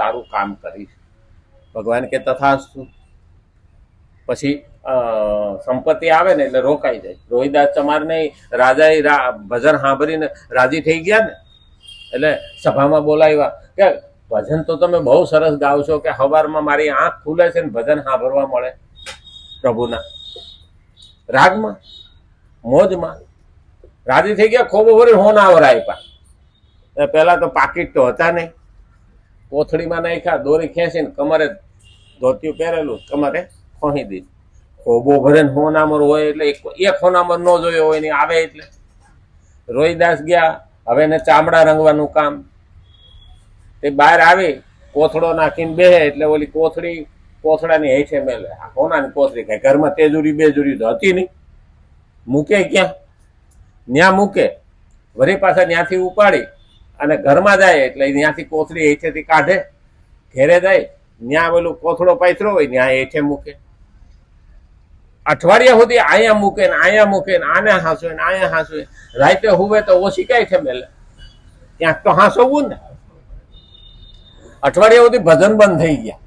સારું કામ કરીશ. ભગવાન કે તથાસ્તુ. પછી સંપત્તિ આવે ને એટલે રોકાઈ જાય. રોહિદાસ ચમારને રાજાએ ભજન સાંભળીને રાજી થઈ ગયા ને, એટલે સભામાં બોલાવ્યા કે ભજન તો તમે બહુ સરસ ગાવ છો, કે સવારમાં મારી આંખ ખુલે છે ને ભજન સાંભળવા મળે પ્રભુના રાગમાં, મોજમાં. રાજી થઈ ગયા. ખોબો ભરી હોનાવર આપ્યા. પેલા તો પાકીટ તો હતા નહીં, કોથળીમાં નાખ્યા, દોરી ખેંચીને કમરે ધોતિયું પહેરેલું, કમરે ખોહી દીધું. ખોબો ભરે હોનામર હોય એટલે એક હોનામર ન જોયો હોય ને આવે એટલે રોહિદાસ ગયા. હવે એને ચામડા રંગવાનું કામ. તે બહાર આવી, કોથળો નાખીને બેહે એટલે ઓલી કોથળાની હેઠે મેલે. હોનાની કોથળી કઈ ઘરમાં તેજુરી બેજુરી તો હતી નહીં, મૂકે ક્યાં? ન્યા મૂકે. વળી પાછા ત્યાંથી ઉપાડી અને ઘરમાં જાય એટલે ત્યાંથી કોથળી હેઠેથી કાઢે, ઘેરે જાય, ત્યાં પેલું કોથળો પાથરો હોય ત્યાં હેઠે મૂકે. અઠવાડિયા સુધી અહીંયા મૂકે ને અહીંયા મૂકે ને આને હાંસવે ને અહીંયા હાંસવે. રાતે હુવે તો ઓછી કઈ છે મેલે, ક્યાંક તો હાંસવું ને. અઠવાડિયા સુધી ભજન બંધ થઈ ગયા.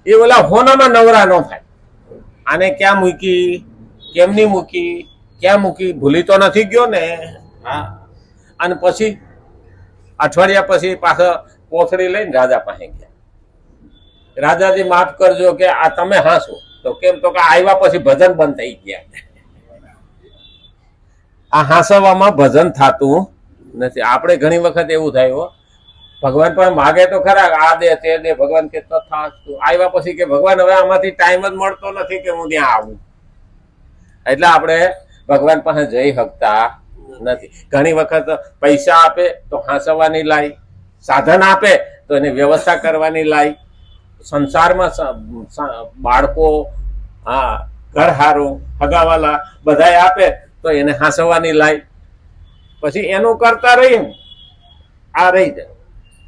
એ ઓલા હોનામાં નવરા ન થાય. આને ક્યાં મૂકી, કેમની મૂકી, ક્યાં મૂકી, ભૂલી તો નથી ગયો ને. હા. અને પછી અઠવાડિયા પછી પાછા કોથળી લઈને રાજા પાસે ગયા. રાજાજી માફ કરજો કે આ તમે હાંસો. તો કેમ? તો કે આવ્યા પછી ભજન બંધ થઈ ગયા. આ હાંસવામાં ભજન થતું નથી. આપણે ઘણી વખત એવું થાય, ભગવાન પણ માગે તો ખરા, આ દે તે દે. ભગવાન કે તથાસ્તુ. આવ્યા પછી કે ભગવાન હવે આમાંથી ટાઈમ જ મળતો નથી કે હું ત્યાં આવું. એટલે આપણે ભગવાન પાસે જઈ શકતા નથી. ઘણી વખત પૈસા આપે તો હાંસવાની લાઈ, સાધન આપે તો એને વ્યવસ્થા કરવાની લાઈ, સંસારમાં બાળકો, હા, ઘર હારું, હગાવાલા બધા આપે તો એને હાંસવાની લાઈ. પછી એનું કરતા રહીએ આ રહી જાય.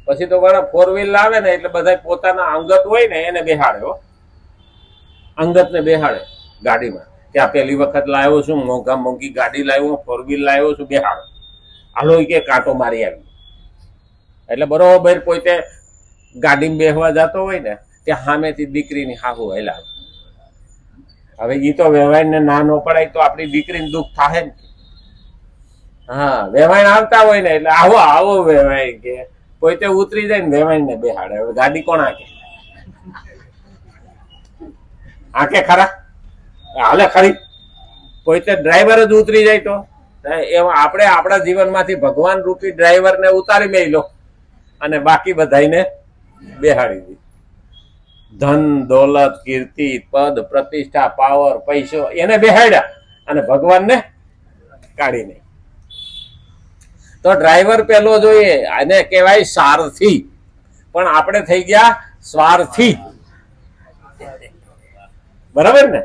પછી તો વડા ફોર વ્હીલ લાવે ને એટલે બધા પોતાના અંગત હોય ને એને બેહાડે. અંગતને બેહાડે ગાડીમાં. ત્યાં પહેલી વખત લાવ્યો છું, મોંઘી ગાડી લાવ્યો, ફોર વ્હીલ લાવ્યો છું, બેહાડો. હાલો કે કાંટો મારી આવી. એટલે બરોબર પોતે ગાડીમાં બેસવા જતો હોય ને ત્યાં સામેથી દીકરીની હાહુ હેલા. હવે ઈ તો વેવાઈને ના ન પડાય તો આપણી દીકરીને દુઃખ થાય ને. હા, વેવાઈને આવતા હોય ને એટલે આવો આવો વેવાય કે પોતે ઉતરી જાય ને વેવાઈને બેહાડે. હવે ગાડી કોણ આંકે? આંકે ખરા? હાલે ખરી? પોતે ડ્રાઈવર જ ઉતરી જાય તો એમાં આપણે આપણા જીવનમાંથી ભગવાન રૂપી ડ્રાઈવરને ઉતારી મેલો અને બાકી બધાને બેહાડી દીધી. ધન, દોલત, કીર્તિ, પદ, પ્રતિષ્ઠા, પાવર, પૈસો એને બેહાડ્યા અને ભગવાનને કાઢી નહીં. તો ડ્રાઈવર પેલો જોઈએ, આને કહેવાય સારથી. પણ આપણે થઈ ગયા સ્વાર્થી. બરાબર ને?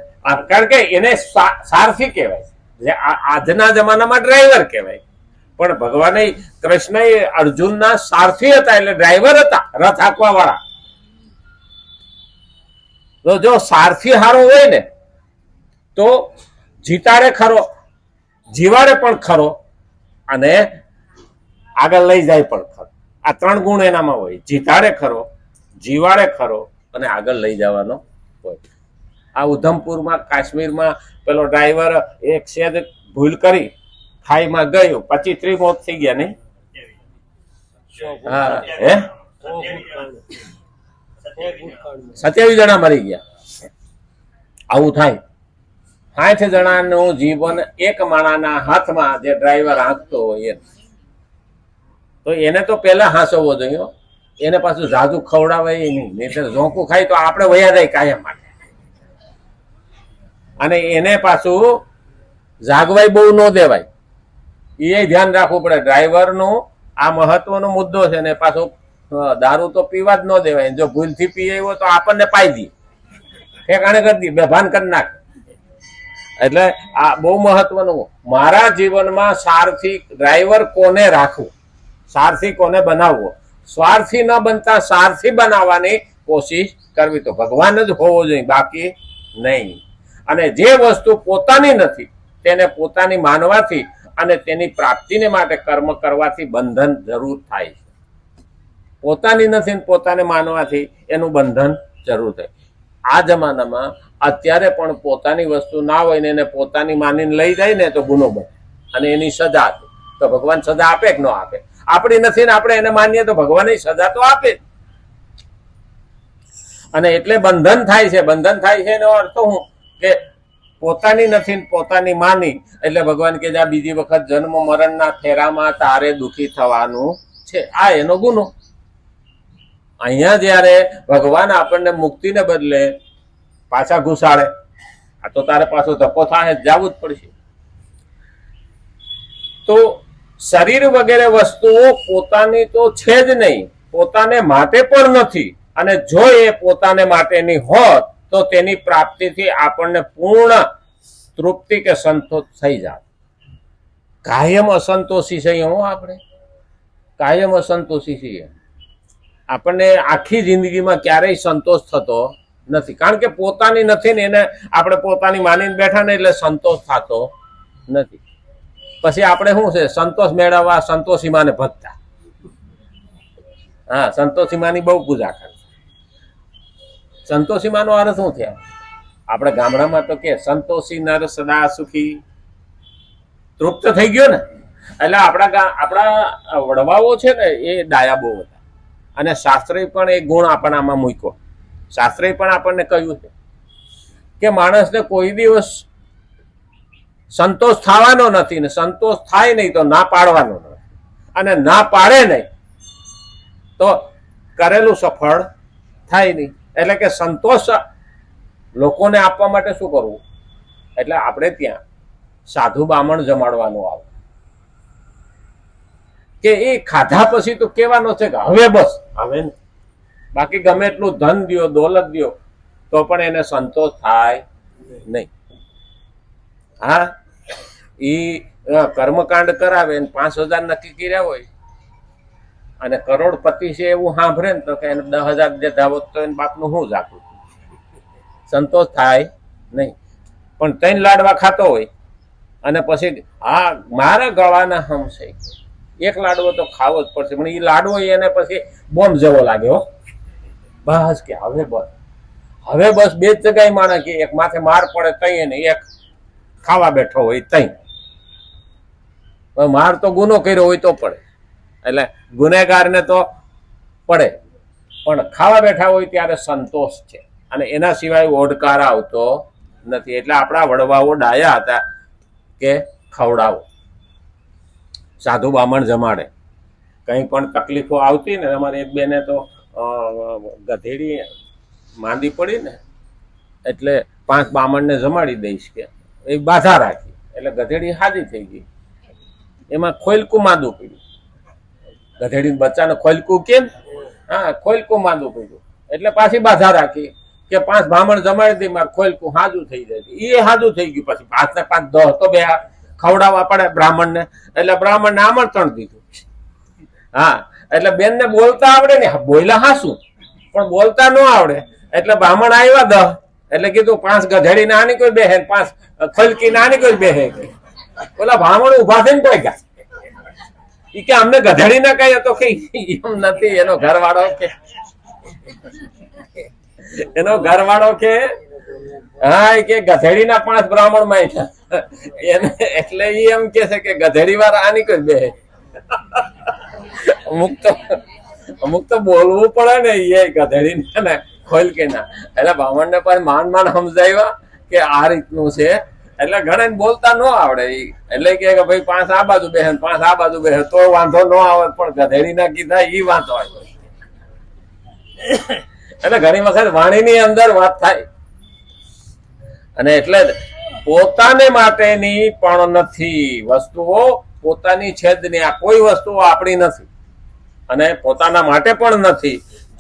કારણ કે એને સારથી કહેવાય. આજના જમાનામાં ડ્રાઈવર કહેવાય. પણ ભગવાને કૃષ્ણ અર્જુનના સારથી હતા એટલે ડ્રાઈવર હતા, રથ હાંકવા વાળા. તો જો સારથી હારો હોય ને તો જીતાડે ખરો, જીવાડે પણ ખરો અને આગળ લઈ જાય પણ ખરો. આ ત્રણ ગુણ એનામાં હોય. જીતાડે ખરો, જીવાડે ખરો અને આગળ લઈ જવાનો હોય. આ ઉધમપુરમાં, કાશ્મીરમાં પેલો ડ્રાઈવર એક સેજ ભૂલ કરી ખાઈમાં ગયો, 25-30 મોત થઈ ગયા નહીં? હા, હે 27 જણા મરી ગયા. આવું થાય. 60 જણાનું જીવન એક માણાના હાથમાં જે ડ્રાઈવર હાંકતો હોય તો એને તો પેલા હાંસવો જોઈએ. એને પાછું ઝાઝુ ખવડાવાય નહીં, નહીં ઝોંકું ખાય તો આપણે વયા જાય કાયમ માટે. અને એને પાછું જાગવાય બહુ ન દેવાય, એ ધ્યાન રાખવું પડે. ડ્રાઈવરનું આ મહત્વનો મુદ્દો છે ને. પાછું દારૂ તો પીવા જ ન દેવાય. જો ભૂલથી પીએ એવો તો આપણને પાઈ દઈએ, ઠેકાણે કરી દઈએ, બેભાન કરી નાખે. એટલે આ બહુ મહત્વનું. મારા જીવનમાં સારથી ડ્રાઈવર કોને રાખવું, સારથી કોને બનાવવો, સ્વાર્થી ન બનતા સારથી બનાવવાની કોશિશ કરવી. તો ભગવાન જ હોવો જોઈએ, બાકી નહીં. અને જે વસ્તુ પોતાની નથી તેને પોતાની માનવાથી અને તેની પ્રાપ્તિને માટે કર્મ કરવાથી બંધન જરૂર થાય છે. પોતાની નથી ને પોતાને માનવાથી એનું બંધન જરૂર થાય. આ જમાનામાં અત્યારે પણ પોતાની વસ્તુ ના હોય ને એને પોતાની માનીને લઈ જાય ને તો ગુનો બને અને એની સજા આપે. તો ભગવાન સજા આપે કે ન આપે? આપણી નથી ને આપણે એને માનીએ તો ભગવાન સજા તો આપે. અને એટલે બંધન થાય છે. બંધન થાય છે એનો અર્થ શું કે પોતાની નથી ને પોતાની માની એટલે ભગવાન કે આ બીજી વખત જન્મ મરણના ફેરામાં તારે દુઃખી થવાનું છે. આ એનો ગુનો. અહીંયા જયારે ભગવાન આપણને મુક્તિને બદલે પાછા ઘુસાડે, આ તો તારે પાછો ધક્કો થાય, જવું જ પડશે. તો શરીર વગેરે વસ્તુઓ પોતાની તો છે જ નહીં, પોતાને માટે પણ નથી. અને જો એ પોતાને માટેની હોત તો તેની પ્રાપ્તિથી આપણને પૂર્ણ તૃપ્તિ કે સંતોષ થઈ જાય. કાયમ અસંતોષી છીએ હું, આપણે કાયમ અસંતોષી છીએ. આપણને આખી જિંદગીમાં ક્યારેય સંતોષ થતો નથી, કારણ કે પોતાની નથી ને એને આપણે પોતાની માનીને બેઠા ને એટલે સંતોષ થતો નથી. પછી આપણે શું છે, સંતોષ મેળવવા સંતોષીમાને ભજતા. હા, સંતોષીમાની બહુ પૂજા કરે. સંતોષીમાનો અર્થ શું થયા? આપણે ગામડામાં તો કે સંતોષી નર સદા સુખી, તૃપ્ત થઈ ગયો ને. એટલે આપણા વડવાઓ છે ને એ ડાયા બહુ હતા. અને શાસ્ત્રે પણ એ ગુણ આપણામાં મૂક્યો. શાસ્ત્રે પણ આપણને કહ્યું છે કે માણસને કોઈ દિવસ સંતોષ થવાનો નથી ને સંતોષ થાય નહીં તો ના પાડવાનો નથી, અને ના પાડે નહીં તો કરેલું સફળ થાય નહીં. એટલે કે સંતોષ લોકોને આપવા માટે શું કરવું? એટલે આપણે ત્યાં સાધુ બામણ જમાડવાનું આવે કે એ ખાધા પછી તો કહેવાનો છે કે હવે બસ, હવે બાકી ગમે એટલું ધન દ્યો, દોલત દ્યો તો પણ એને સંતોષ થાય નહીં. હા, એ કર્મકાંડ કરાવે ને 5,000 નક્કી કર્યા હોય અને કરોડપતિ છે એવું સાંભળે ને તો કે એને 10,000 દેતા હોત તો એને બાપનું શું જાતું? સંતોષ થાય નહીં. પણ 3 લાડવા ખાતો હોય અને પછી હા મારા ગળાના હમશે, એક લાડવો તો ખાવો જ પડશે, પણ એ લાડવો એને પછી બોમ્બ જેવો લાગ્યો. બસ કે હવે બસ બે જ જગ્યાએ માણસ કે એક માથે માર પડે તઈ ને એક ખાવા બેઠો હોય તઈ. માર તો ગુનો કર્યો હોય તો પડે, એટલે ગુનેગારને તો પડે, પણ ખાવા બેઠા હોય ત્યારે સંતોષ છે અને એના સિવાય ઓડકાર આવતો નથી. એટલે આપણા વડવાઓ ડાયા હતા કે ખવડાવો, સાધુ બામણ જમાડે. કંઈ પણ તકલીફો આવતી ને, અમારે એક બેને તો ગધેડી માંદી પડી ને એટલે 5 બામણને જમાડી દઈશ કે એ બાધા રાખી એટલે ગધેડી હાજી થઈ ગઈ. એમાં ખોલકું માંદું પડ્યું, ગધેડી બચ્ચાને ખોલકું કેમ? હા, ખોલકું માંદું પડ્યું એટલે પાછી બાધા રાખી કે 5 બામણ જમાડી દઈ, મારે ખોલકું હાજુ થઈ જાય. એ હાજુ થઈ ગયું. પછી 5 ને 5 10 તો બે ખવડાવવા પડે બ્રાહ્મણને, એટલે બ્રાહ્મણને આમંત્રણ દીધું. હા, એટલે બેનને બોલતા આવડે ને, બોયલા હાસું પણ બોલતા ન આવડે. એટલે બ્રાહ્મણ આવ્યા 10 એટલે કીધું 5 ગધેડી નાની કોઈ બેહે, 5 ખલકી નાની કોઈ બેહે. ઓલા બ્રાહ્મણ ઉભા થઈને કોઈ ગયા ઈ કે અમને ગધેડી ના કહે તો કે એમ નથી. એનો ઘરવાળો કે હા કે ગધેડી ના 5 બ્રાહ્મણ માં એને, એટલે ઈ એમ કે છે કે ગધેડી વાળા આની કોઈ બેહે. અમુક તો બોલવું પડે ને એ ગધેડી ને ખોલ કે ના. એટલે બ્રાહ્મણ ને પણ માન સમજાવ્યા કે આ રીતનું છે. એટલે ઘણા બોલતા ન આવડે. એટલે કે ભાઈ 5 આ બાજુ બેહે 5 આ બાજુ બેહે તો વાંધો ન આવે, પણ ગધેડી ના કીધા ઈ વાંધો આવ્યો. એટલે ઘણી વખત વાણીની અંદર વાત થાય. અને એટલે પોતાને માટેની પણ નથી વસ્તુઓ, પોતાની છે જ નહીં. આ કોઈ વસ્તુઓ આપણી નથી અને પોતાના માટે પણ નથી.